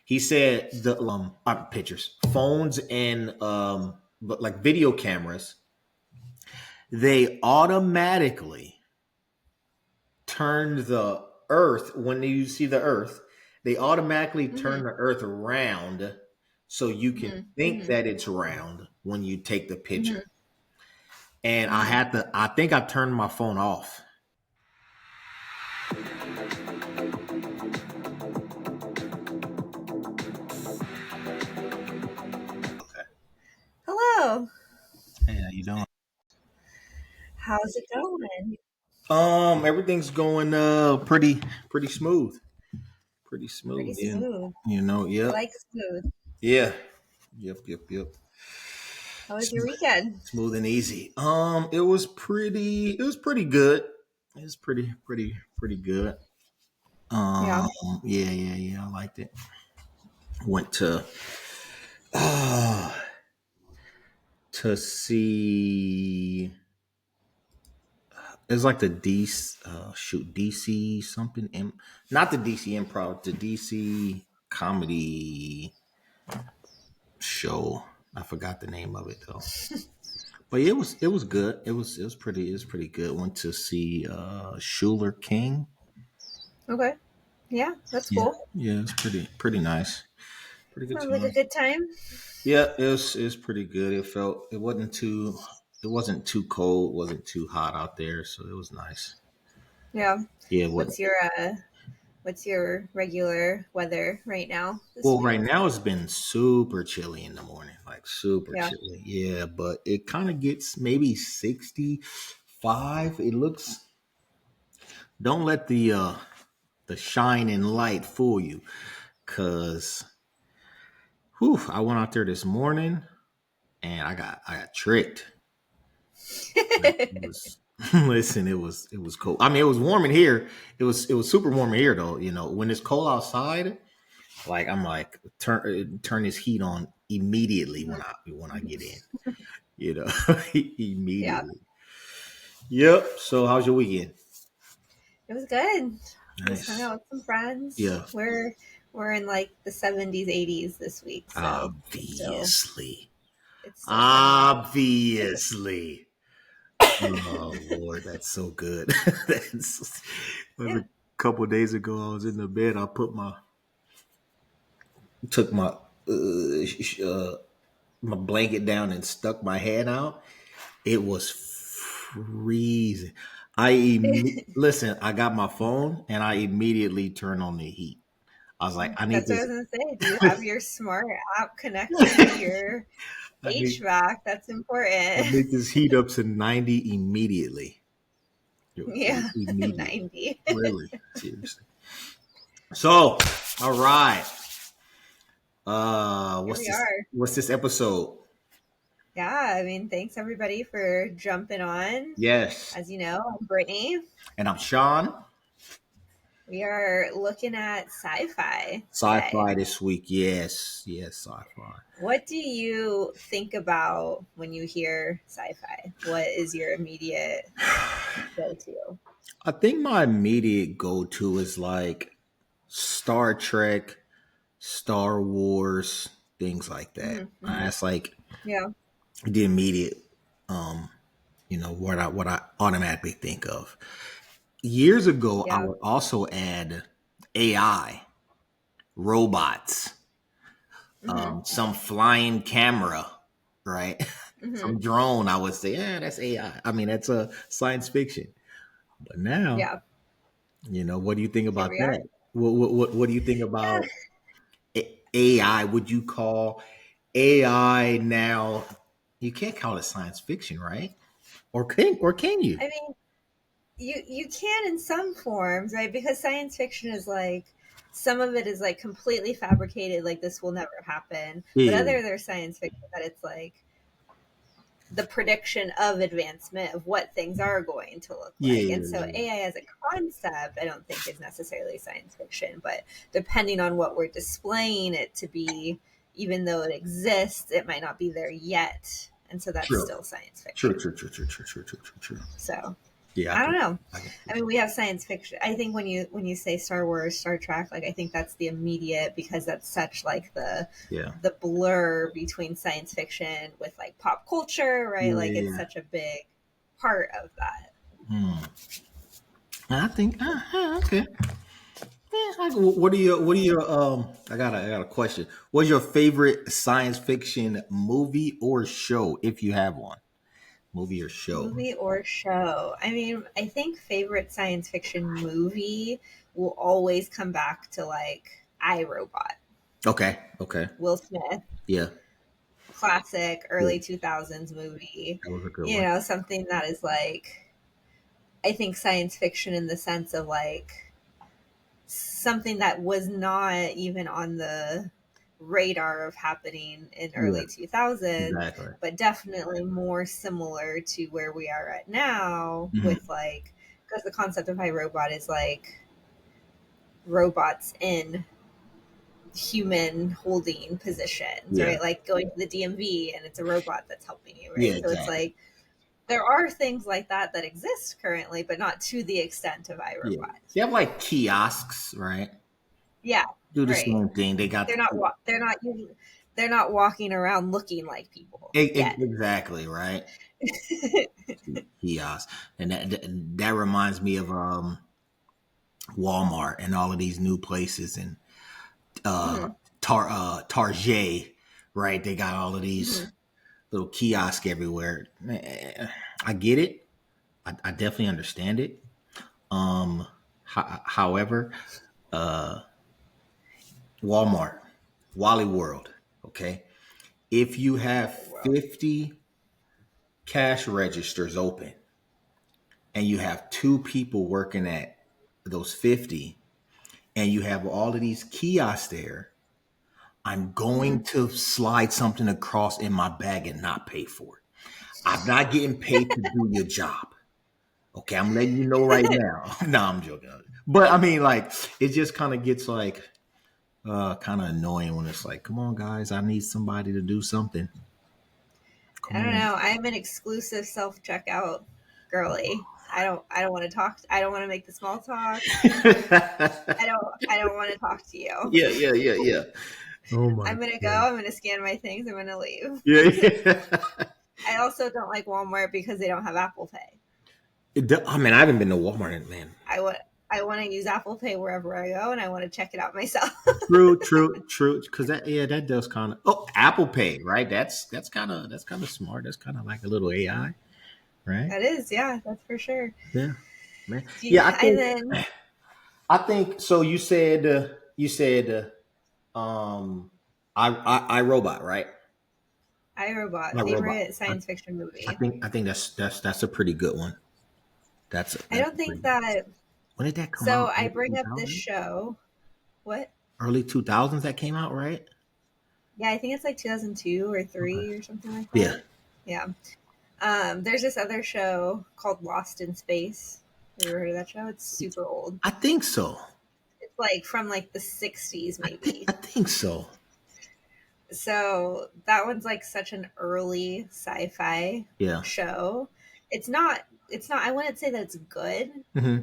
He said the pictures, phones, and but like video cameras, they automatically turn the Earth when you see the Earth. They automatically turn the Earth around so you can think that it's round when you take the picture. And I think I turned my phone off. Hello. Hey, how you doing? How's it going? Everything's going pretty smooth. Pretty Pretty smooth. Yeah. smooth. I Yep. like smooth. Yeah. Yep. How was your weekend? Smooth and easy. It was pretty good. It was pretty good. Yeah. Yeah. I liked it. Went uh to see it's like the DC something not the DC improv, the DC comedy show. I forgot the name of it though. But yeah, it was good. It was pretty good. Went to see Schuler King. Okay. Yeah, that's Yeah. cool. Yeah, it's pretty nice. Pretty good Sounds like a time. good time. Yeah, it was pretty good. It wasn't too cold, wasn't too hot out there, so it was nice. Yeah. Yeah, it wasn't. What's your uh what's your regular weather right now this Well, week? right now it's been super chilly in the morning, like super Yeah. chilly. Yeah, but it kind of gets maybe 65. It looks. Don't let the shining light fool you, cause I went out there this morning and I got tricked. Like it was listen, it was cold. I mean, it was warm in here. It was super warm in here though. When it's cold outside, like I'm like turn this heat on immediately when I get in. Yeah. Immediately. Yep. So how's your weekend? It was good. Just hung Nice. out with some friends. Yeah. We're in like the 70s, 80s this week, so Obviously. it's still sunny. Obviously. Oh Lord, that's so good. That's Yeah. a couple of days ago. I was in the bed. I took my blanket down and stuck my head out. It was freezing. Listen. I got my phone and I immediately turned on the heat. I was like, I need That's what I this. was gonna say. Do you have your smart app connected to your I need HVAC? That's I important. need this heat up to 90 immediately. Yeah, Immediately. 90. Really, seriously. So, all right. Here What's we this? are. What's this episode? Yeah, I mean, thanks everybody for jumping on. Yes. As you know, I'm Brittany. And I'm Sean. We are looking at sci-fi today. Sci-fi this week. Yes, sci-fi. What do you think about when you hear sci-fi? What is your immediate go-to? I think my immediate go-to is like Star Trek, Star Wars, things like that. Mm-hmm. That's like Yeah. the immediate, um, what I automatically think of. Years ago, I Yeah. would also add AI, robots, Mm-hmm. some flying camera, right? Mm-hmm. Some drone. I would say, yeah, that's AI. I mean, that's a science fiction. But now, Yeah. what do you think Here about we are. that? What do you think Yeah. about AI? Would you call AI now? You can't call it science fiction, right? Or can you? I mean, you can in some forms, right? Because science fiction is like some of it is like completely fabricated, like this will never happen. But Yeah, there's science fiction that it's like the prediction of advancement of what things are going to look like. And so yeah. AI as a concept, I don't think is necessarily science fiction, but depending on what we're displaying it to be, even though it exists, it might not be there yet. And so that's True. still science True, fiction. true, true, true, true, true, true, true, true. So, Yeah, I I can. don't know. I can see I that. mean, we have science fiction. I think when you say Star Wars, Star Trek, like I think that's the immediate because that's such like Yeah. the blur between science fiction with like pop culture, right? Yeah. Like it's Yeah. such a big part of that. Hmm. I think. Okay. Yeah, what are your? I got a question. What's your favorite science fiction movie or show, if you have one? Movie or show? Movie or show? I mean, I think favorite science fiction movie will always come back to like I Robot, Okay. Okay. Will Smith, Yeah. classic Yeah. early 2000s movie. That was a good You one. know, something that is like I think science fiction in the sense of like something that was not even on the radar of happening in Yeah. early 2000s, Exactly. but definitely more similar to where we are at now Hmm. with like because the concept of iRobot is like robots in human holding positions, Yeah. right? Like going to the DMV and it's a robot that's helping you, Yeah. right? So it's Exactly. like there are things like that that exist currently, but not to the extent of Yeah. iRobot. They have like kiosks, right? Yeah, Do the right. same thing. They got They're not walking around looking like people yet. exactly right. Kiosks, and that reminds me of Walmart and all of these new places and uh Hmm. Target, right? They got all of these Hmm. little kiosks everywhere. I get it. I definitely understand it. Um, however, uh, Walmart, Wally World, okay. If you have Well, 50 cash registers open and you have two people working at those 50 and you have all of these kiosks there, I'm hmm. going to slide something across in my bag and not pay for it. I'm not getting paid to do your job. Okay, I'm letting you know right now. No, I'm joking. But I mean, like, it just kind of gets like kind of annoying when it's like, come on, guys, I need somebody to do something. I Come don't on. know. I'm an exclusive self checkout girly. I don't want to talk. I don't want to make the small talk. I don't want to talk to you. Yeah, yeah, yeah, yeah. Oh my I'm gonna go. god. I'm gonna scan my things. I'm gonna leave. Yeah, yeah. I also don't like Walmart because they don't have Apple Pay. I mean, I haven't been to Walmart in man. I want I want to use Apple Pay wherever I go, and I want to check it out myself. True, true, true. Because that does kind of. Oh, Apple Pay, right? That's kind of smart. That's kind of like a little AI, right? That is, yeah, that's for sure. Yeah, man. Do Yeah, I and think. then I think so. You said I Robot, right? iRobot, I Robot. favorite science fiction movie. I think that's a pretty good one. I That's don't a think pretty. that. When did that come So out? I Early bring two up this thousand. show. What? Early 2000s that came out, right? Yeah, I think it's like 2002 or Okay. three or something like Yeah, that. Yeah. There's this other show called Lost in Space. Have you ever heard of that show? It's super old. I think so. It's like from like the 60s, maybe. I think so. So that one's like such an early sci-fi Yeah. show. It's not I wouldn't say that it's good. Hmm.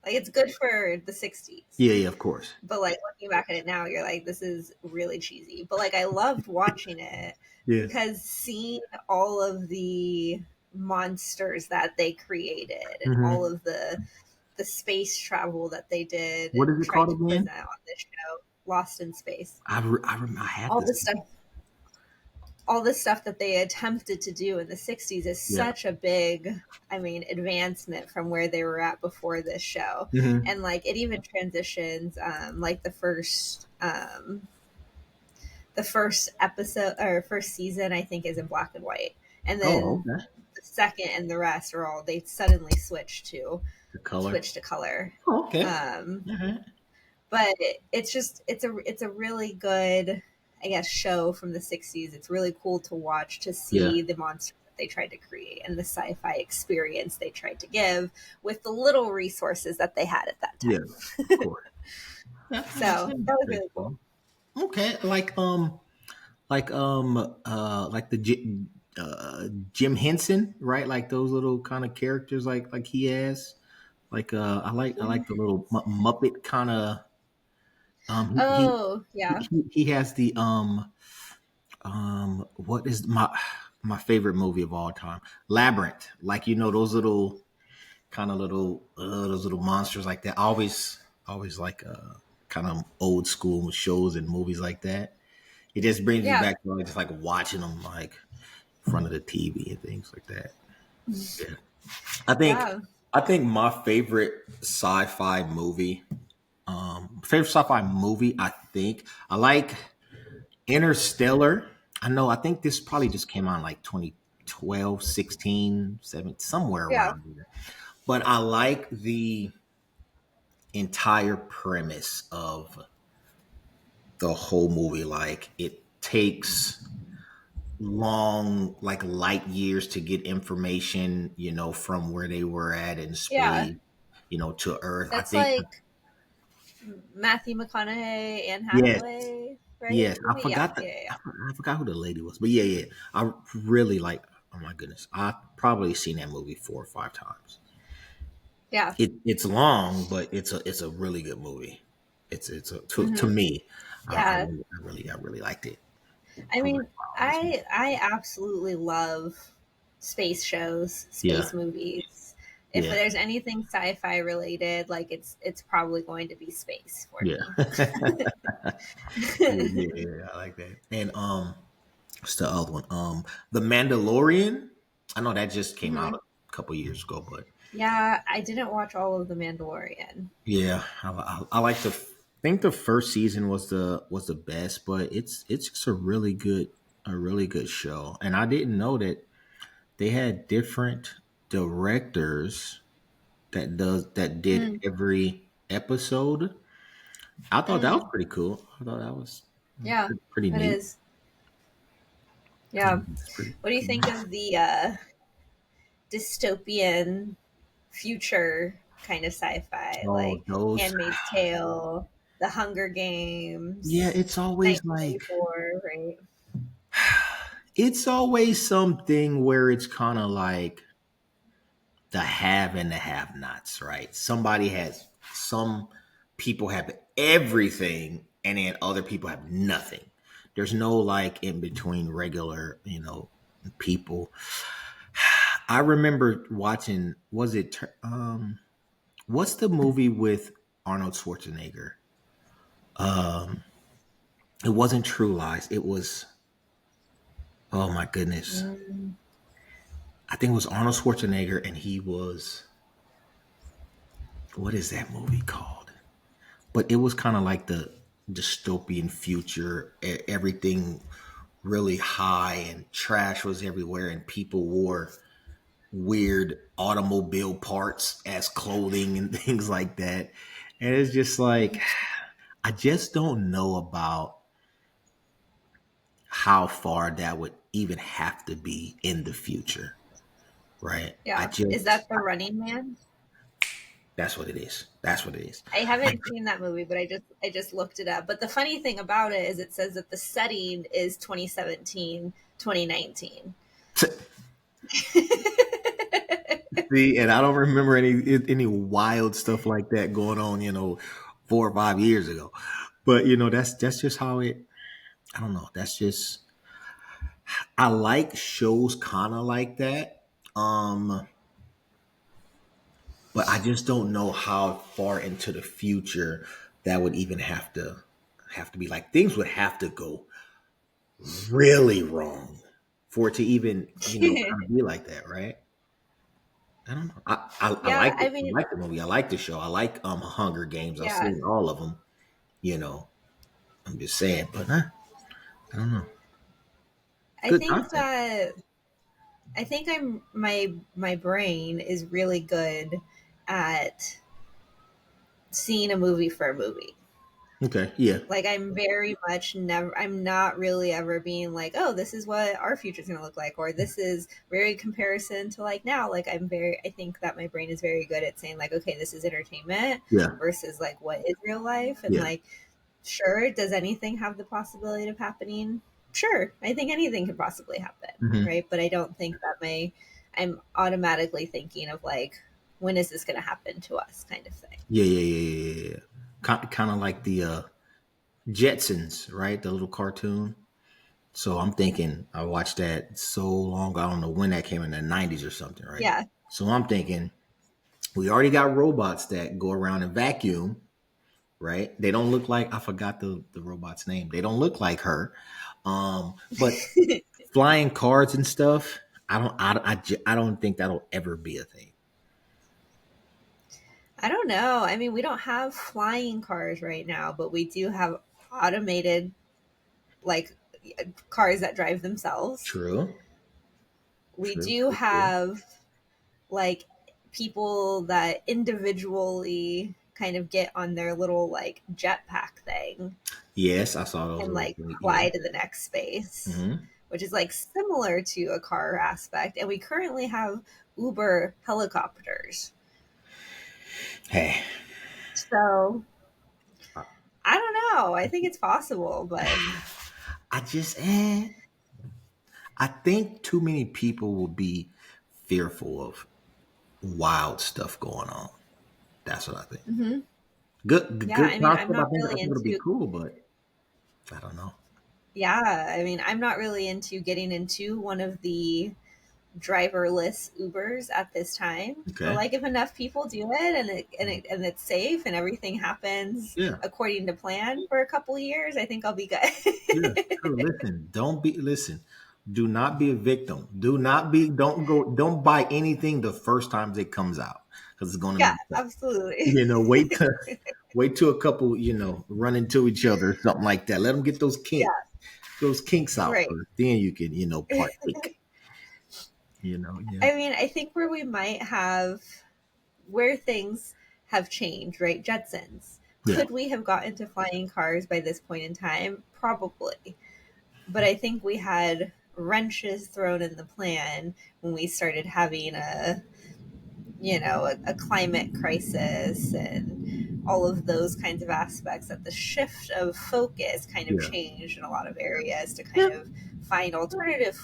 Like it's good for the 60s. Yeah, yeah, of course. But like looking back at it now, you're like, this is really cheesy. But like I loved watching it Yeah. because seeing all of the monsters that they created and all Hmm. of the space travel that they did What and is it tried called to again? present on this show, Lost in Space. I had All this. the stuff all the stuff that they attempted to do in the 60s is Yeah. such a big, I mean, advancement from where they were at before this show. Hmm. And like it even transitions like the first episode or first season I think is in black and white. And Oh, then okay. the second and the rest are all they suddenly The color. switch to color. Oh, okay. Um Mhm. but it's just it's a really good I guess show from the 60s. It's really cool to watch to Yeah. see the monsters that they tried to create and the sci-fi experience they tried to give with the little resources that they had at that Yeah. time. Of course. Yeah, So that was pretty really cool. cool. Okay. Like the Jim Henson, right? Like those little kind of characters, like he has. Like I like the little Muppet kind of. Oh, yeah. He has the what is my favorite movie of all time? Labyrinth. Like those little kind of little those little monsters like that. Always like kind of old school shows and movies like that. It just brings me Yeah. back to like, just like watching them like in front of the TV and things like that. Yeah. I think Yeah. I think my favorite sci-fi movie, I think I like Interstellar. I think this probably just came out in like 2012, 16, 7, somewhere Yeah. around there. But I like the entire premise of the whole movie. Like it takes long, like light years to get information, from where they were at in Yeah. space, to Earth. I That's think like Matthew McConaughey, Anne yes, Hathaway, right? yes. Movie? Yeah. Yeah. Yeah. I forgot who the lady was, but yeah, yeah. I really like. Oh my goodness, I probably seen that movie 4 or 5 times. Yeah. It's long, but it's a really good movie. To Hmm. me, Yeah. I really liked it. I I really mean, followed this movie. I absolutely love space shows, Yeah, space movies. If yeah, there's anything sci-fi related, like it's probably going to be space for yeah. me. Yeah, yeah, yeah, I like that. And what's the other one? The Mandalorian. I know that just came out Hmm. a couple years ago, but Yeah, I didn't watch all of The Mandalorian. yeah, I like the. I think the first season was the best, but it's just a really good show. And I didn't know that they had different directors that did Mm, every episode. I thought that was mm, pretty cool. I thought that was yeah, pretty it neat. is. Yeah. It's pretty, What do you pretty think neat. of the dystopian future kind of sci-fi, Oh, like those. Handmaid's Tale, The Hunger Yeah, Games, it's always like 1984, right? it's always something where it's kind of like the have and the have nots, right? Some people have everything and then other people have nothing. There's no like in between regular, people. I remember watching, what's the movie with Arnold Schwarzenegger? Um, it wasn't True Lies. It was, oh my goodness. Mm, I think it was Arnold Schwarzenegger and he was, what is that movie called? But it was kind of like the dystopian future. Everything really high and trash was everywhere, and people wore weird automobile parts as clothing and things like that. And it's just like, I just don't know about how far that would even have to be in the future, right? yeah. Is that The Running Man? That's what it is. That's what it is. I Like, haven't seen that movie, but I just looked it up. But the funny thing about it is it says that the setting is 2017, 2019. see, and I don't remember any wild stuff like that going on, 4 or 5 years ago. But that's just how it. I don't know. That's just I like shows kind of like that. But I just don't know how far into the future that would even have to be. Like things would have to go really wrong for it to even kind of be like that, right? I don't know. I Yeah, like it. I I mean, like the movie. I like the show. I like Hunger Games. I've yeah. seen all of them. You know, I'm just saying, but I don't know. I Good think content. that I think my brain is really good at seeing a movie for a movie. Okay, yeah, Like I'm very much never I'm not really ever being like, "Oh, this is what our future's going to look like," or this is very comparison to like now. Like I think that my brain is very good at saying like, "Okay, this is entertainment yeah, versus like what is real life." And yeah. like sure, does anything have the possibility of happening? Sure, I think anything could possibly happen, Hmm. right? But I don't think that I'm automatically thinking of like, when is this going to happen to us kind of thing. Yeah, yeah, yeah, yeah, yeah. Kind of like the Jetsons, right? The little cartoon. So I'm thinking I watched that so long. I don't know when that came in the '90s or something, right? Yeah. So I'm thinking we already got robots that go around and vacuum, right? They don't look like, I forgot the robot's name. They don't look like her. But flying cars and stuff, I don't think that'll ever be a thing. I don't know. I mean, we don't have flying cars right now, but we do have automated, like, cars that drive themselves. True, We true, do true, true. have, like, people that individually kind of get on their little, like, jetpack thing Yes, I saw those and, little like, things. Yeah. fly to the next space, Hmm. which is, like, similar to a car aspect. And we currently have Uber helicopters. Hey, So I, I don't know. I think it's possible, but I just, I think too many people will be fearful of wild stuff going on. That's what I think. mhm. Yeah, Good I mean, I'm concept. not I really think it'll be into, cool, but I don't know. yeah, I mean, I'm not really into getting into one of the driverless Ubers at this time. But Okay. like, if enough people do it and it's safe and everything happens Yeah. according to plan for a couple years, I think I'll be Yeah. good. True. Listen. Listen. Do not be a victim. Don't buy anything the first time it comes out because it's going to Yeah, be fake. absolutely. Wait till a couple, run into each other or something like that. Let them get Yeah, those kinks out right. first. Then you can, partake. Yeah. I mean, I think where things have changed, right? Jetsons. Yeah. Could we have gotten to flying cars by this point in time? Probably. But I think we had wrenches thrown in the plan when we started having a climate crisis and all of those kinds of aspects, that the shift of focus kind of Yeah. changed in a lot of areas to kind Yeah. of find alternative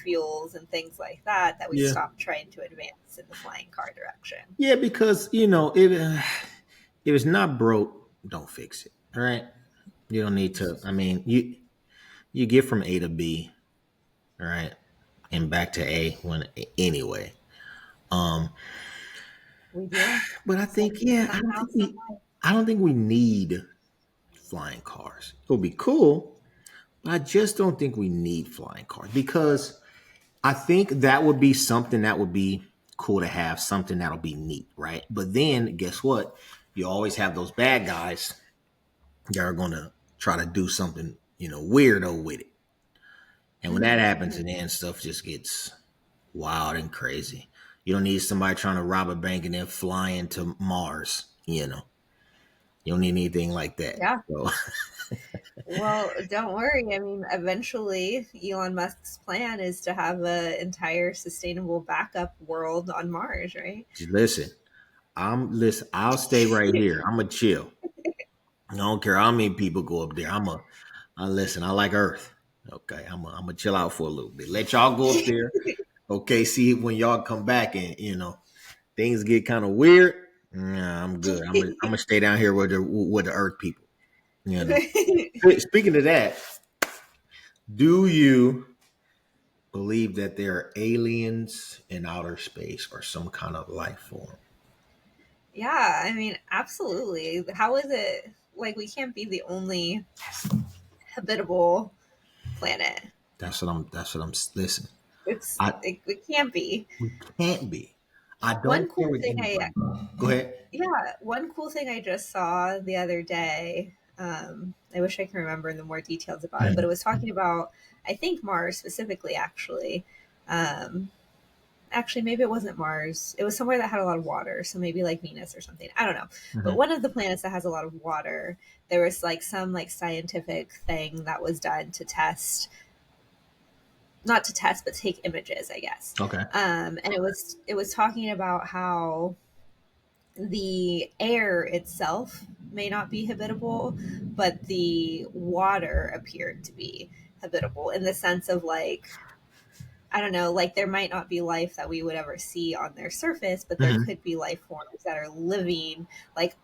fuels and things like that we Yeah. stopped trying to advance in the flying car direction. Yeah, because if it's not broke, don't fix it. All right. You don't need to. I mean, you get from A to B, all right, and back to A anyway. Um, We do. but I think, yeah, Somehow, some way. I don't think we need flying cars. It'll be cool, but I just don't think we need flying cars because I think that would be something that would be cool to have, something that'll be neat, right? But then guess what? You always have those bad guys that are going to try to do something, weirdo with it. And when that happens, and then stuff just gets wild and crazy. You don't need somebody trying to rob a bank and then fly into Mars. You don't need anything like that. Yeah. So Well, don't worry. I mean, eventually, Elon Musk's plan is to have an entire sustainable backup world on Mars, right? just listen. Listen. I'll stay right here. I'm a chill. I don't care how many people go up there. I listen. I like Earth. Okay, I'm a chill out for a little bit. Let y'all go up there. Okay, see when y'all come back and things get kind of weird. Nah, I'm good. I'm gonna stay down here with the Earth people. You know. Speaking of that, do you believe that there are aliens in outer space or some kind of life form? Yeah, I mean, absolutely. How is it like we can't be the only habitable planet? That's what I'm listen. It's I like, we can't be. We can't be. I don't One care cool what thing I anybody. Go ahead. Yeah, one cool thing I just saw the other day. I wish I can remember the more details about it, but it was talking about, I think, Mars specifically, actually. Um, Actually, maybe it wasn't Mars. It was somewhere that had a lot of water, so maybe like Venus or something. I don't know. But Mhm. one of the planets that has a lot of water, there was like some like scientific thing that was done to test, not to test, but take images, I guess. Okay. And it was talking about how the air itself may not be habitable, but the water appeared to be habitable in the sense of like, I don't know, like there might not be life that we would ever see on their surface, but there Hmm. could be life forms that are living like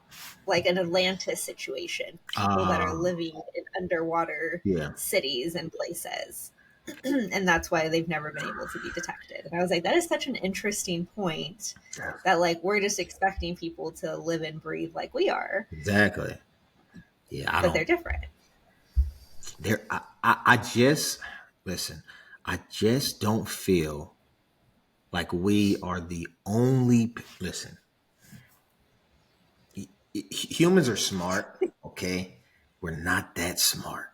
an Atlantis situation, people that are Uh, living in underwater yeah. cities and places. And that's why they've never been able to be detected. And I was like, that is such an interesting point that like we're just expecting people to live and breathe like we are, Exactly. Yeah, I but don't. they're different. There, I just listen. I just don't feel like we are the only. Listen, humans are smart. Okay, we're not that smart,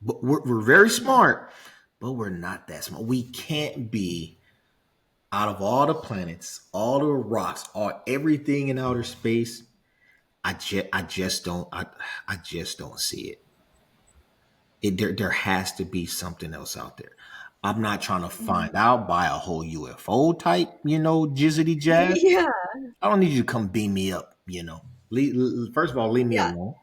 but we're very Mhm. smart. But we're not that smart. We can't be out of all the planets, all the rocks, all everything in outer space. I just don't see it. There has to be something else out there. I'm not trying to Mhm. find out by a whole UFO type, jizzity jazz. Yeah. I don't need you to come beam me up, First of all, leave me Yeah. alone.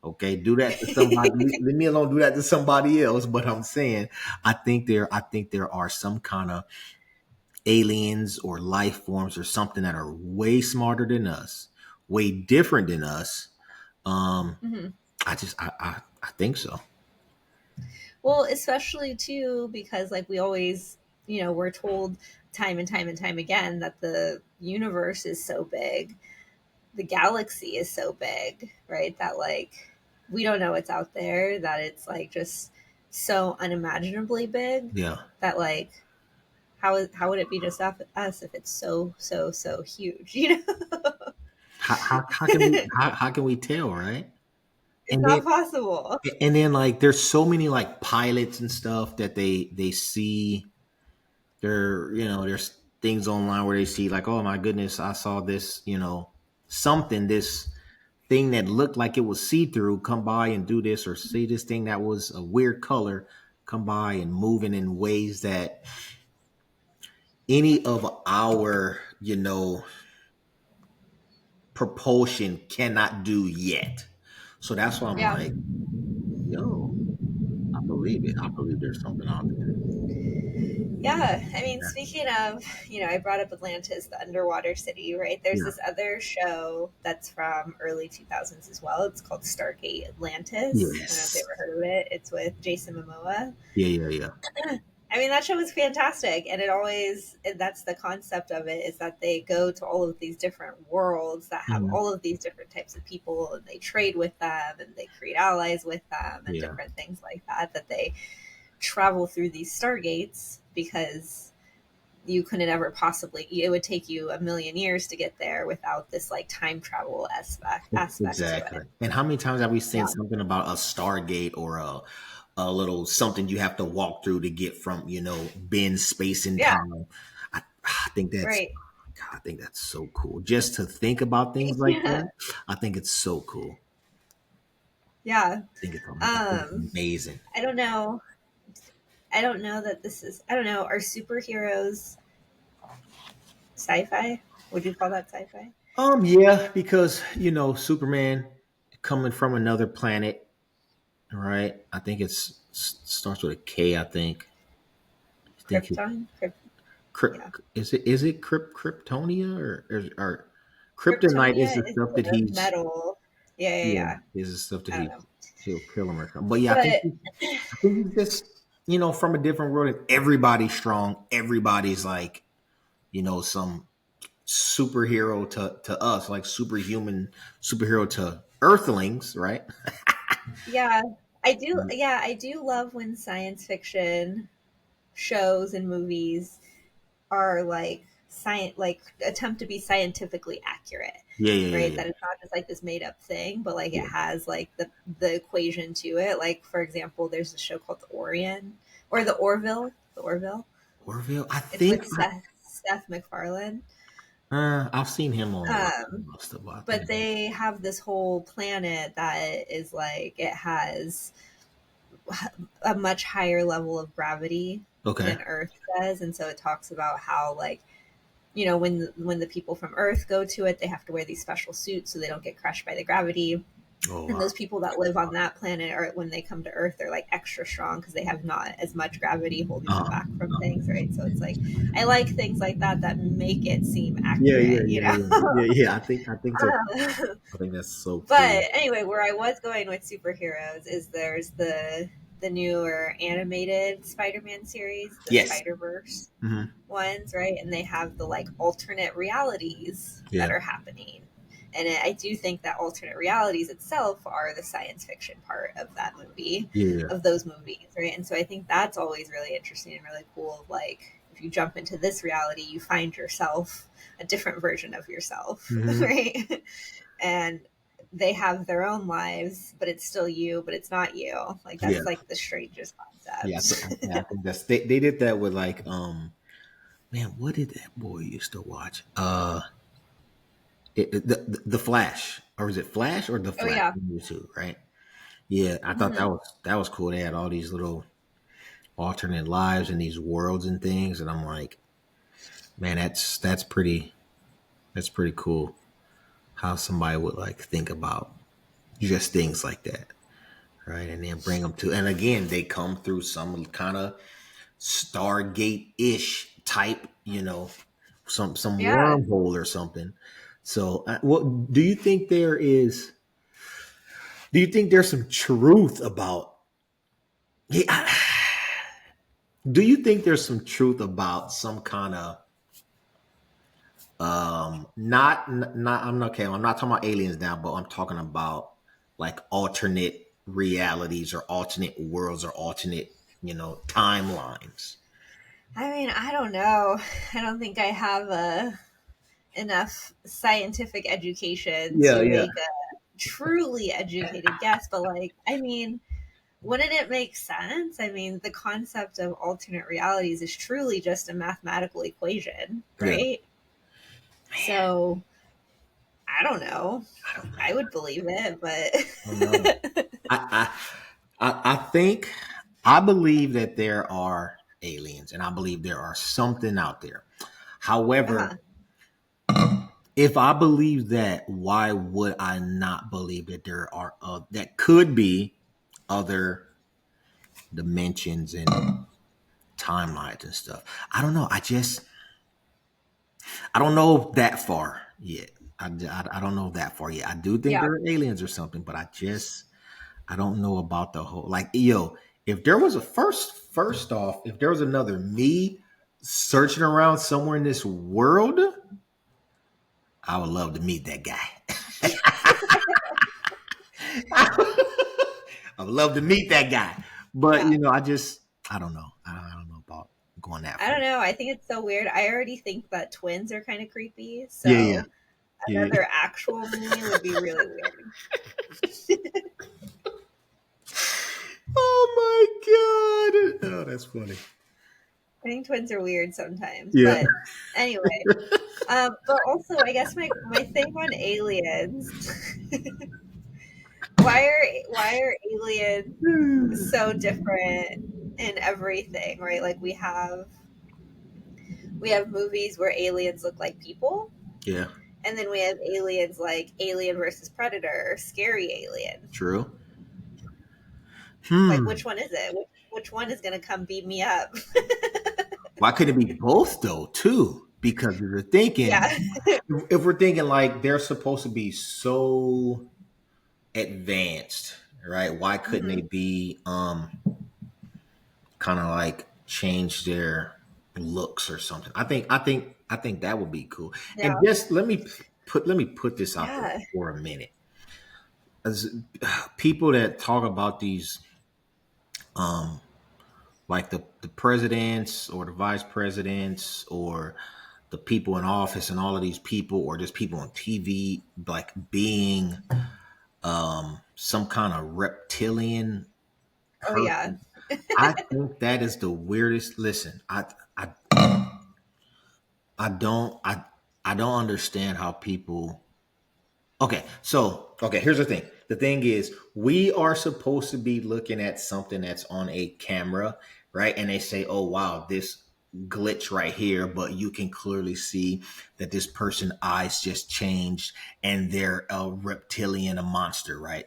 Okay, do that to somebody. Leave me alone. Do that to somebody else. But I'm saying, I think there are some kind of aliens or life forms or something that are way smarter than us, way different than us. Um, Mhm. I think so. Well, especially too, because like we always, we're told time and time and time again that the universe is so big, the galaxy is so big, right? That like we don't know what's out there, that it's like just so unimaginably big Yeah. that like how would it be just us if it's so huge, How can we how can we tell, right? It's And then not possible. like there's so many like pilots and stuff that they see. There's things online where they see like, oh my goodness, I saw this, something, this thing that looked like it was see-through come by and do this, or see this thing that was a weird color come by and moving in ways that any of our, propulsion cannot do yet. So that's why I'm Yeah. like, yo, I believe it. I believe there's something out Yeah, I mean, there. speaking of, I brought up Atlantis, the underwater city, right? There's Yeah. this other show that's from early 2000s as well. It's called Stargate Atlantis. I don't know if you Yes. ever heard of it. It's with Jason Momoa. Yeah, yeah, yeah. I mean, that show was fantastic. And it always, and that's the concept of it, is that they go to all of these different worlds that have Mhm. all of these different types of people, and they trade with them and they create allies with them and Yeah. different things like that, that they travel through these stargates because you couldn't ever possibly, it would take you a million years to get there without this like time travel aspect to Exactly. it. And how many times have we seen Yeah. something about a Stargate or a little something you have to walk through to get from, bend space and Yeah. time? I think that's Right. God, I think that's so cool. Just to think about things like Yeah. that, I think it's so cool. Yeah. I think it's um amazing. I don't know, that this is, I don't know, are superheroes sci-fi? Would you call that sci-fi? Yeah, because Superman coming from another planet, right? I think starts with a K. I think. I think it, Krypton. Yeah. is it Kryptonia or Kryptonite is Kryptonia the is stuff that the he's metal. Yeah, yeah, yeah yeah. is the stuff that I don't know, he'll kill him or something. But yeah, but I think he's just from a different world and everybody's strong. Everybody's like some superhero to us, like superhuman superhero to Earthlings, right? yeah, I do. Yeah, I do love when science fiction shows and movies are like science, like attempt to be scientifically accurate, Yeah, yeah, yeah, right? yeah, That it's not just like this made up thing, but like it yeah. has like the equation to it. Like for example, there's a show called The Orion or The Orville. The Orville. Orville, I It's think with Seth MacFarlane. I've seen him on like Um, stuff. I but think they have this whole planet that is like it has a much higher level of gravity okay. than Earth does, and so it talks about how like when the people from Earth go to it, they have to wear these special suits so they don't get crushed by the gravity. Oh And wow. those people that live on that planet are, when they come to Earth, they're like extra strong because they have not as much gravity holding them Uh-huh. back from things, right? So it's like I like things like that that make it seem Yeah, yeah, accurate, you yeah, yeah, know. yeah, yeah. I think that Um, I think that's so but cool. anyway, where I was going with superheroes is there's the newer animated Spider-Man series, the Yes. Spider-Verse Hmm. ones, right? And they have the like alternate realities that Yeah. are happening. And I do think that alternate realities itself are the science fiction part of that movie, Yeah. of those movies, right? And so I think that's always really interesting and really cool. Like, if you jump into this reality, you find yourself a different version of yourself, Hmm. right? And they have their own lives, but it's still you, but it's not you. Like, Yeah. that's like the strangest Yeah. concept. Yeah, I think they did that with like man, what did that boy used to watch? The Flash, or is it Flash or the Oh, Flash yeah. on YouTube? Right. Yeah, I thought Hmm. that was cool. They had all these little alternate lives and these worlds and things, and I'm like, man, that's pretty cool. How somebody would like think about just things like that, right? And then bring them to, and again, they come through some kind of Stargate ish type, some Yeah. wormhole or something. So, what do you think there is? Do you think there's some truth about? Yeah, do you think there's some truth about some kind of not I'm not okay, I'm not talking about aliens now, but I'm talking about like alternate realities or alternate worlds or alternate, timelines. I mean, I don't know. I don't think I have enough scientific education Yeah, to yeah, make a truly educated guess, but like, I mean, wouldn't it make sense? I mean, the concept of alternate realities is truly just a mathematical equation, yeah. right? So I don't know. I don't know. I would believe it, I don't know. but I think I believe that there are aliens and I believe there are something out there. However, uh-huh. if I believe that, why would I not believe that there are that could be other dimensions and timelines and stuff? I don't know. I don't know that far yet. I don't know that far yet. I do think Yeah. there are aliens or something, but I don't know about the whole, like, yo, if there was a first off, if there was another me searching around somewhere in this world, I would love to meet that guy. I would love to meet that guy. But Yeah. I don't know. I don't know about going that I far. don't know. I think it's so weird. I already think that twins are kind of creepy. Yeah, yeah, So yeah. another actual me would be really weird. Oh my god. Oh, that's funny. I think twins are weird sometimes. Yeah. But anyway, but also, I guess my thing on aliens, why are aliens so different in everything, right? Like we have movies where aliens look like people, Yeah. and then we have aliens like Alien versus Predator, or Scary Alien. True. Like, Hmm. which one is it? Which one is going to come beat me up? Why couldn't it be both though, too? Because we are thinking, Yeah. if we're thinking like they're supposed to be so advanced, right? Why couldn't Hmm. they be kind of like change their looks or something? I think that would be cool. And Yeah. just let me put this out there Yeah. for a minute. As people that talk about these um like the presidents or the vice presidents or the people in office and all of these people or just people on TV like being some kind of reptilian Oh, yeah. person. I think that is the weirdest. Listen, I don't I don't understand how people. Okay, here's the thing. The thing is, we are supposed to be looking at something that's on a camera, right? And they say, "Oh wow, this." glitch right here, but you can clearly see that this person's eyes just changed and they're a reptilian, a monster, right?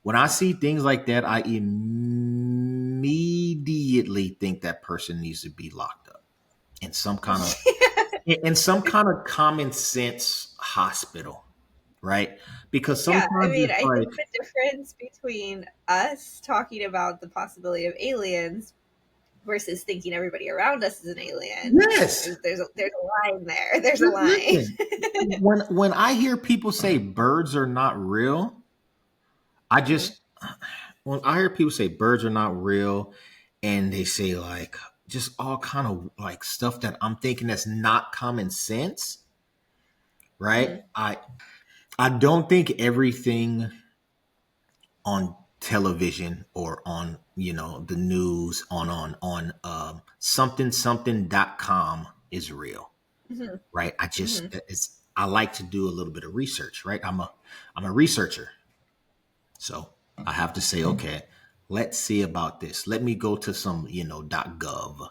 When I see things like that, I immediately think that person needs to be locked up in some kind of common sense hospital, right? Because Yeah, I sometimes mean, it's I like, think the difference between us talking about the possibility of aliens versus thinking everybody around us is an alien, yes. there's a line there. There's a line. Listen, when I hear people say birds are not real, I Mhm. just when I hear people say birds are not real, and they say like just all kind of like stuff that I'm thinking that's not common sense, right? Mhm. I don't think everything on television or on the news on something.com is real, Mhm. right? Mhm. I like to do a little bit of research, right? I'm a researcher. So I have to say, okay, let's see about this. Let me go to some, .gov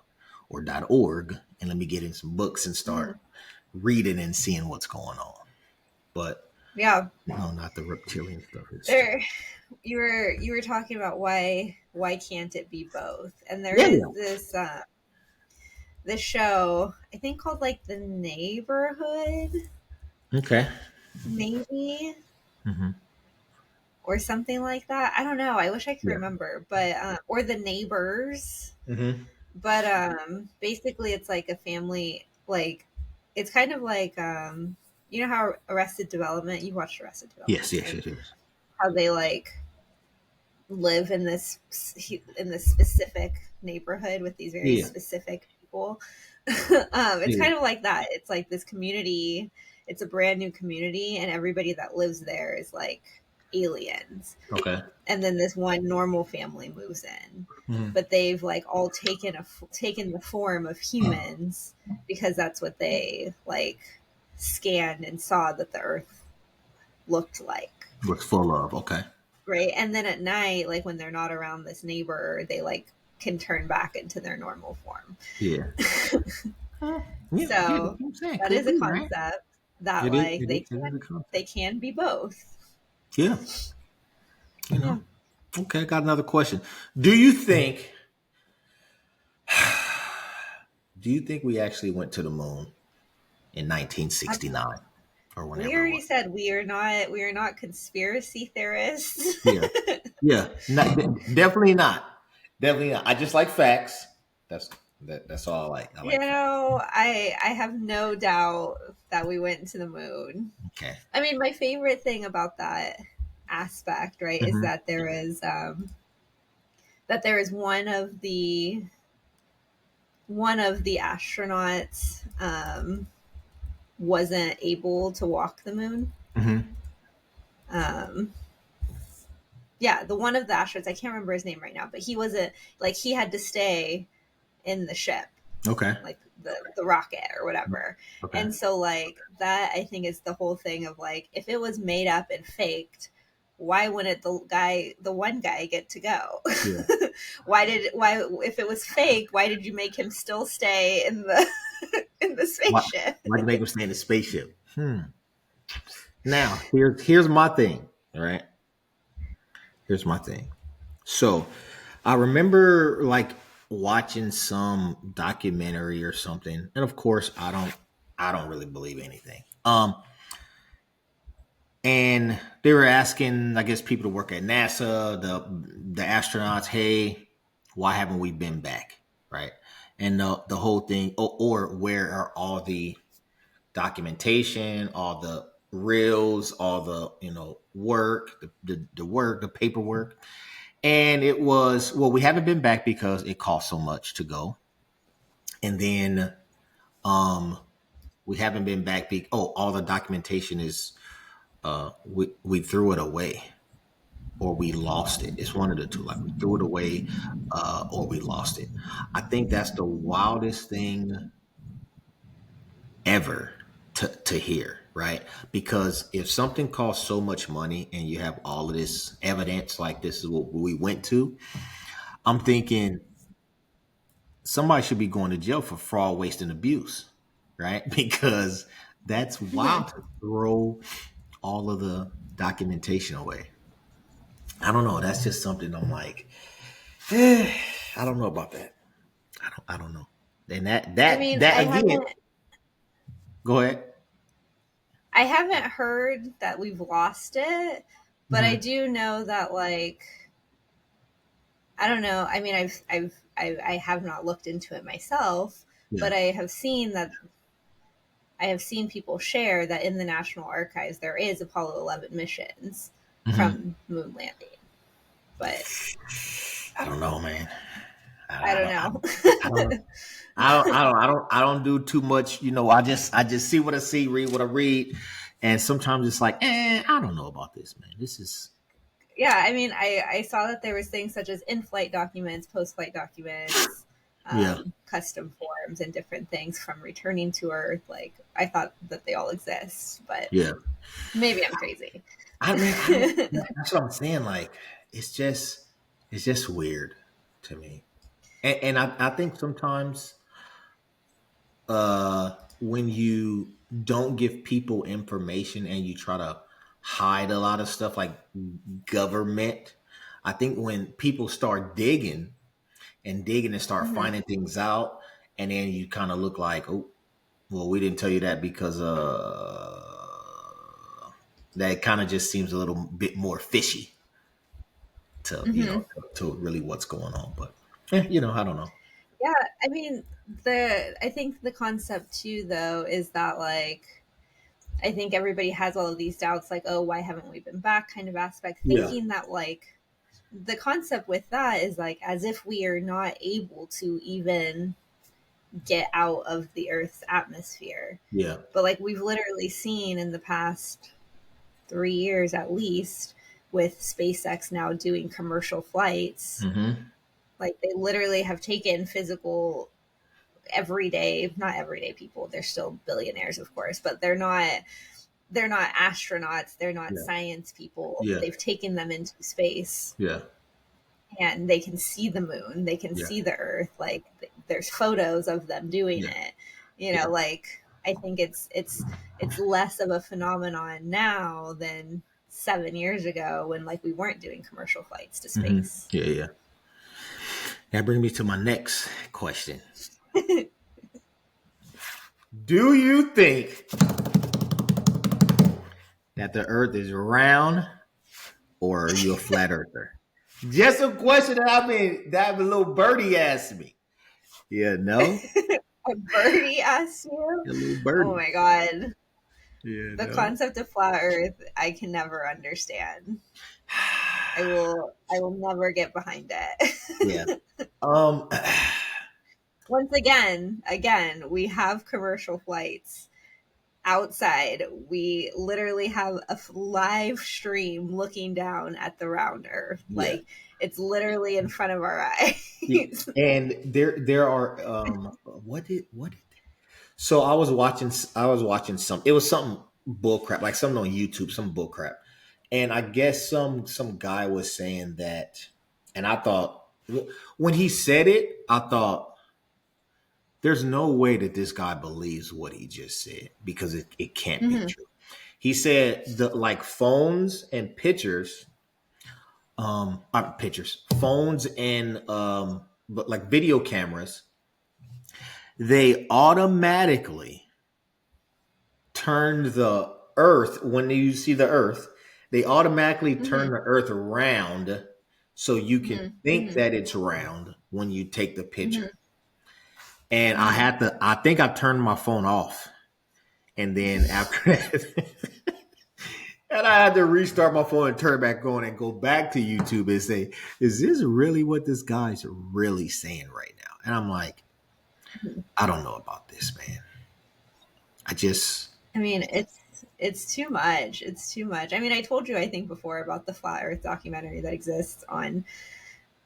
or .org and let me get in some books and Mhm. start reading and seeing what's going on. But Yeah, no, not the reptilian stuff. It's true. there. You were talking about why can't it be both? And there Yeah, is yeah. this show I think called like The Neighborhood, Okay. maybe, Hmm. or something like that. I don't know. I wish I could Yeah. remember, but or The Neighbors. Hmm. But basically it's like a family, like it's kind of like you know how Arrested Development, you watched Arrested Yes, Development, yes, right? yes, yes. How they like live in this specific neighborhood with these very Yeah. specific people. It's Yeah. kind of like that. It's like this community. It's a brand new community, and everybody that lives there is like aliens. Okay. And then this one normal family moves in, Hmm. but they've like all taken the form of humans because that's what they like scanned and saw that the Earth looked like. What's full of? Okay. Right. And then at night, like when they're not around this neighbor, they like can turn back into their normal form. Yeah. Yeah. Yeah. That's So what I'm saying. that Could is a be right. concept that It is. like It is a they concept. can be both. Yeah. You Yeah. know. Okay. I got another question. Do you think? Do you think we actually went to the moon in I, 1969 or we whenever it already was? said we are not conspiracy theorists. Yeah, yeah, not, definitely not, definitely not. I just like facts. That's that's all I like. I You like facts. know, I have no doubt that we went to the moon. Okay. I mean, my favorite thing about that aspect, right, is Hmm. that there is one of the astronauts wasn't able to walk the moon. Hmm. Um, yeah, the one of the astronauts, I can't remember his name right now, but he wasn't, like, he had to stay in the ship, Okay. like the rocket or whatever. Okay. And so like that I think is the whole thing of like if it was made up and faked, why wouldn't the one guy get to go? Yeah. Why if it was fake, why did you make him still stay in the in the Why? spaceship? Why'd you make him stay in the spaceship? Now here's my thing. All right. Here's my thing. So I remember like watching some documentary or something, and of course I don't really believe anything. And they were asking, I guess, people to work at NASA, the astronauts, hey, why haven't we been back, right? And the whole thing, or where are all the documentation, all the reels, all the work, the work, the paperwork, and it was well, we haven't been back because it cost so much to go, and then um, we haven't been back. All the documentation is we threw it away or we lost it. It's one of the two. Like we threw it away, or we lost it. I think that's the wildest thing ever to hear, right? Because if something costs so much money and you have all of this evidence, like this is what we went to, I'm thinking somebody should be going to jail for fraud, waste, and abuse, right? Because that's wild to throw all of the documentation away. I don't know. That's just something I'm like, I don't know about that. I don't know. And I mean, that again. Go ahead. I haven't heard that we've lost it, but I Hmm. do know that like I don't know. I mean, I have not looked into it myself, Yeah. but I have seen people share that in the National Archives there is Apollo 11 missions Hmm. from moon landing. But I don't know, man. I I don't don't. know. I don't. I don't do too much. I just see what I see, read what I read, and sometimes it's like, I don't know about this, man. This is Yeah, I mean, I saw that there was things such as in-flight documents, post-flight documents, yeah, custom forms, and different things from returning to Earth. Like, I thought that they all exist, but yeah. maybe I'm crazy. I don't. That's what I'm saying. Like, it's just, it's just weird to me, and I think sometimes, when you don't give people information and you try to hide a lot of stuff, like government, I think when people start digging and digging and start Hmm. finding things out, and then you kind of look like, oh, well, we didn't tell you that because that kind of just seems a little bit more fishy to Hmm. to really what's going on. But I don't know. Yeah, I mean, I think the concept too, though, is that like I think everybody has all of these doubts, like, oh, why haven't we been back, kind of aspect, Yeah, thinking that like the concept with that is like as if we are not able to even get out of the Earth's atmosphere. yeah, But like we've literally seen in the past 3 years at least with SpaceX now doing commercial flights, mm-hmm. like they literally have taken physical everyday, not everyday people, they're still billionaires of course, but they're not astronauts, they're not Yeah, science people. yeah, They've taken them into space yeah, and they can see the moon, they can yeah, see the earth, like there's photos of them doing yeah, it. yeah. Like I think it's less of a phenomenon now than 7 years ago when like we weren't doing commercial flights to Mm-hmm. space. Yeah, yeah. That brings me to my next question. Do you think that the Earth is round, or are you a flat earther? Just a question that a little birdie asked me. Yeah, no, A birdie asked you? a little Oh birdie. my god. Yeah, The no. concept of flat earth I can never understand. I will never get behind Yeah. it. Um. Once again, we have commercial flights outside. We literally have a live stream looking down at the round earth. Yeah. Like it's literally in front of our Yeah. eyes. And there are what did so I was watching some, it was something bull crap, like something on YouTube, some bull crap. And I guess some guy was saying that, and I thought, when he said it, I thought there's no way that this guy believes what he just said, because it can't be Hmm. true. He said the like phones and pictures, pictures, phones and but like video cameras, they automatically turn the earth, when you see the earth, they automatically turn Hmm. the earth around so you can Hmm. think Hmm. that it's round when you take the Hmm. picture. And Hmm. I think I turned my phone off. And then after that, and I had to restart my phone and turn it back on and go back to YouTube and say, is this really what this guy's really saying right now? And I'm like, I don't know about this, man. I just, I mean, it's too much. It's too much. I mean, I told you I think before about the flat Earth documentary that exists on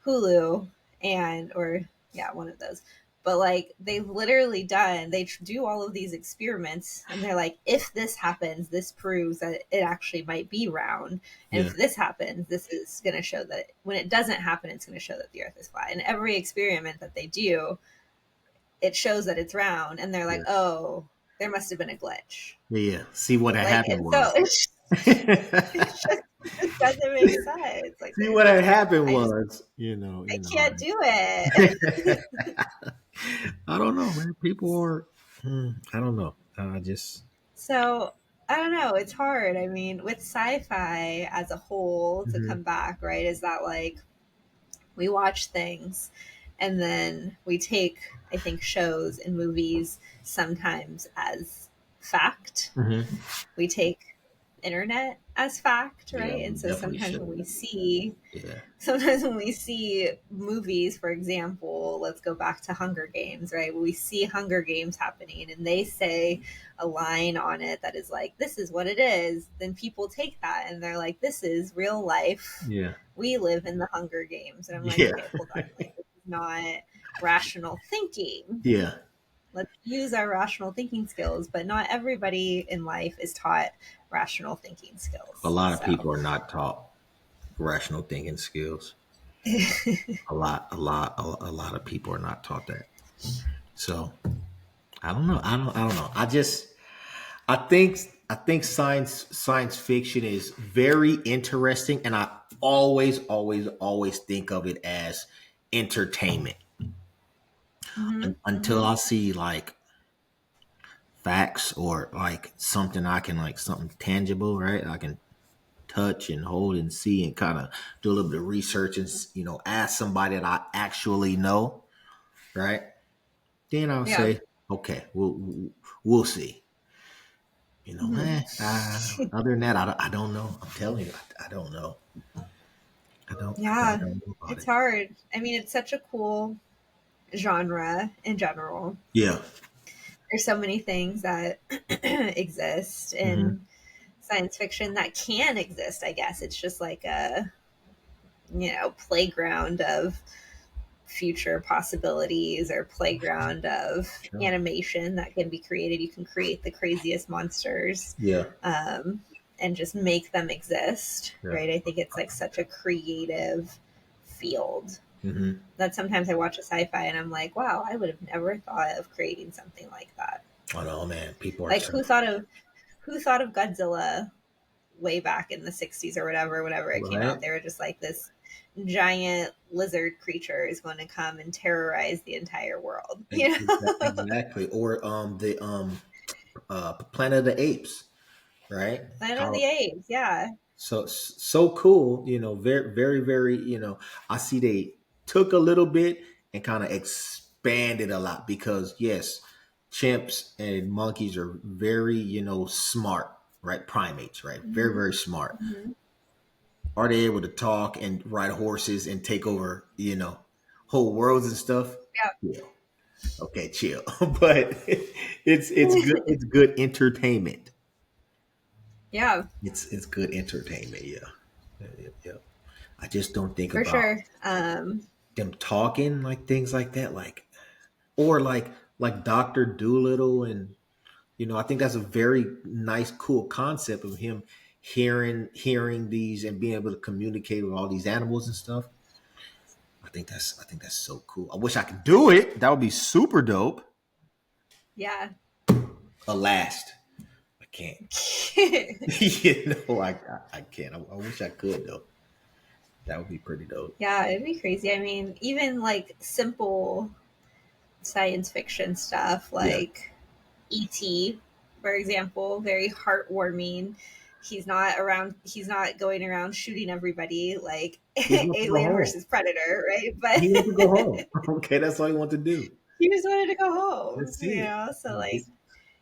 Hulu and or yeah, one of those. But like they've literally done, they do all of these experiments, and they're like, if this happens, this proves that it actually might be round, and yeah, if this happens, this is going to show that when it doesn't happen, it's going to show that the Earth is flat. And every experiment that they do, it shows that it's round, and they're like, Yeah. oh, there must have been a glitch. Yeah. See what had Like, happened and so was. it's just it doesn't make sense. Like, See what had happened I just was, I can't do it. I don't know, man. People are, I don't know. I just, So I don't know. It's hard. I mean, with sci-fi as a whole, to mhm, come back, right? Is that like we watch things and then we take, I think, shows and movies sometimes as fact. mhm. We take internet as fact, Yeah, right? we And so definitely sometimes when should. we see Yeah. sometimes when we see movies, for example, let's go back to Hunger Games, right? When we see Hunger Games happening and they say a line on it that is like, this is what it is, then people take that and they're like, this is real life. Yeah. We live in the Hunger Games. And I'm like, Yeah. okay, hold on. Like, this is not rational thinking. Yeah. Let's use our rational thinking skills, but not everybody in life is taught rational thinking A skills. lot of So, people are not taught rational thinking skills. A lot of people are not taught that. So I don't know. I don't know. I think science fiction is very interesting, and I always think of it as entertainment hmm until hmm I see like facts or like something I can like something tangible, right? I can touch and hold and see and kind of do a little bit of research and ask somebody that I actually know, right? Then I'll yeah. say, okay, we'll see. hmm Other than that, I don't know. I'm telling you, I don't know. I Yeah, don't know about it's it. hard. I mean, it's such a cool genre in general. Yeah. There's so many things that exist Hmm. in science fiction that can exist, I guess. It's just like a, playground of future possibilities or playground of Sure. animation that can be created. You can create the craziest monsters Yeah. um, and just make them exist, Yeah. right? I think it's like such a creative field Hmm. that sometimes I watch a sci-fi and I'm like, wow, I would have never thought of creating something like that. I know, man. People are Like so who thought of Godzilla way back in the 60s or whatever, whenever it came right. out. They were just like this giant lizard creature is going to come and terrorize the entire world, Exactly. Or the Planet of the Apes, right? Planet of How the Apes, yeah. so cool, very very very, I see they took a little bit and kind of expanded a lot because yes, chimps and monkeys are very, smart, right? Primates, right? Very hmm very smart. hmm Are they able to talk and ride horses and take over, whole worlds and stuff? Yeah. Okay, chill. But it's good. Yeah. It's good entertainment. Yeah, It's good entertainment. Yeah. Yeah. I just don't think for about sure. them talking like things like that, like or like Doctor Doolittle, and I think that's a very nice, cool concept of him hearing these and being able to communicate with all these animals and stuff. I think that's so cool. I wish I could do it. That would be super dope. Yeah. Alas, I can't. I can't. I wish I could though. That would be pretty dope. Yeah, it'd be crazy. I mean, even like simple science fiction stuff Yeah, like E.T., for example, very heartwarming. He's not going around shooting everybody like he wants to go Alien home. versus Predator, right? But He wants to go home. Okay, that's all he wants to do. he just wanted to go home, That's it. So like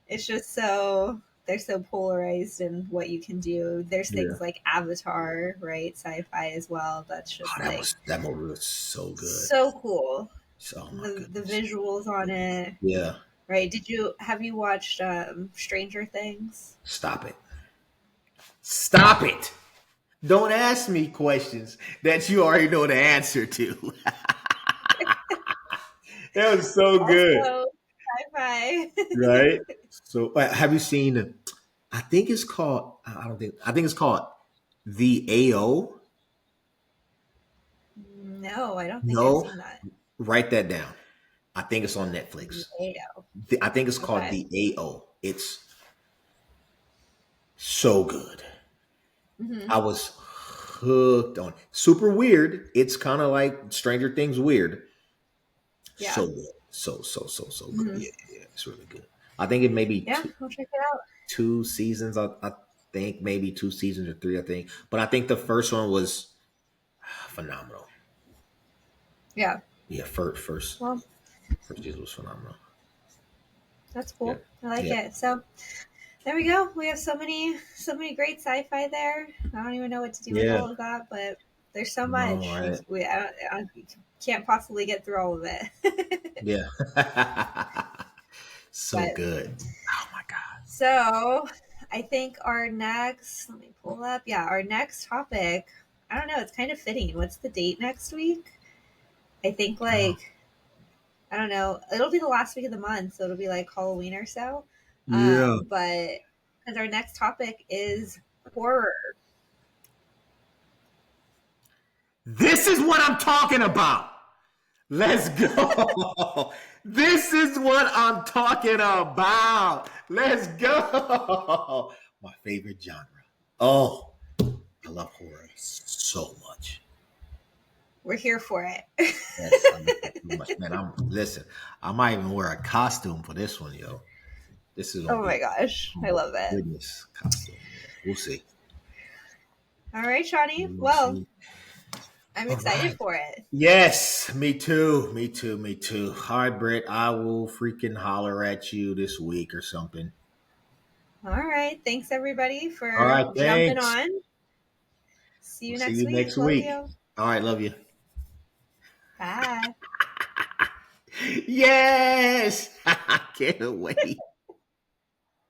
it's just so they're so polarized in what you can do. There's Yeah. things like Avatar, right? Sci-fi as well. That's Oh, just like that movie was so good. so cool. Oh my The goodness. visuals on it, Yeah. right? Have you watched Stranger Things? Stop it. Stop it. Don't ask me questions that you already know the answer to. That was so good. Also sci-fi. Right? So have you seen I think it's called I think it's called The AO. No, I don't think I've No, seen that. write that down. I think it's on Netflix. Yeah. I think it's called Okay. The AO. It's so good. Hmm. I was hooked on. Super weird. It's kind of like Stranger Things weird. Yeah. So good. So good. Hmm. Yeah, yeah, it's really good. I think it may be Yeah, I'll check it out. two seasons. I think maybe two seasons or three. I think, but I think the first one was phenomenal. Yeah. Yeah, Well, first season was phenomenal. that's Yeah, cool. I like yeah, it. So there we go. We have so many great sci-fi there. I don't even know what to do with yeah. all of that, but there's so No, much. right. I can't possibly get through all of it. Yeah. So But good. Oh my god. so I think our next, let me pull up. Yeah, our next topic. I don't know. It's kind of fitting. What's the date next week? I think Oh, like I don't know. It'll be the last week of the month, so it'll be like Halloween or so. yeah. But because our next topic is horror. This is what I'm talking about. Let's go. This is what I'm talking about. Let's go. My favorite genre. Oh, I love horror so much. We're here for Yes, I love it it. so much. Man, listen. I might even wear a costume for this one, yo. This is gonna Oh my be gosh, oh I my love it. goodness costume. Yeah, we'll see. All right, Shawnee. We'll Well, see. I'm All excited right. for it. Yes, me too. Me too. Me too. All right, Britt. I will freaking holler at you this week or something. All right. Thanks everybody All for right. jumping Thanks. on. See We'll you see next you week. next Love week. you. All right. Love you. Bye. Yes. I can't wait.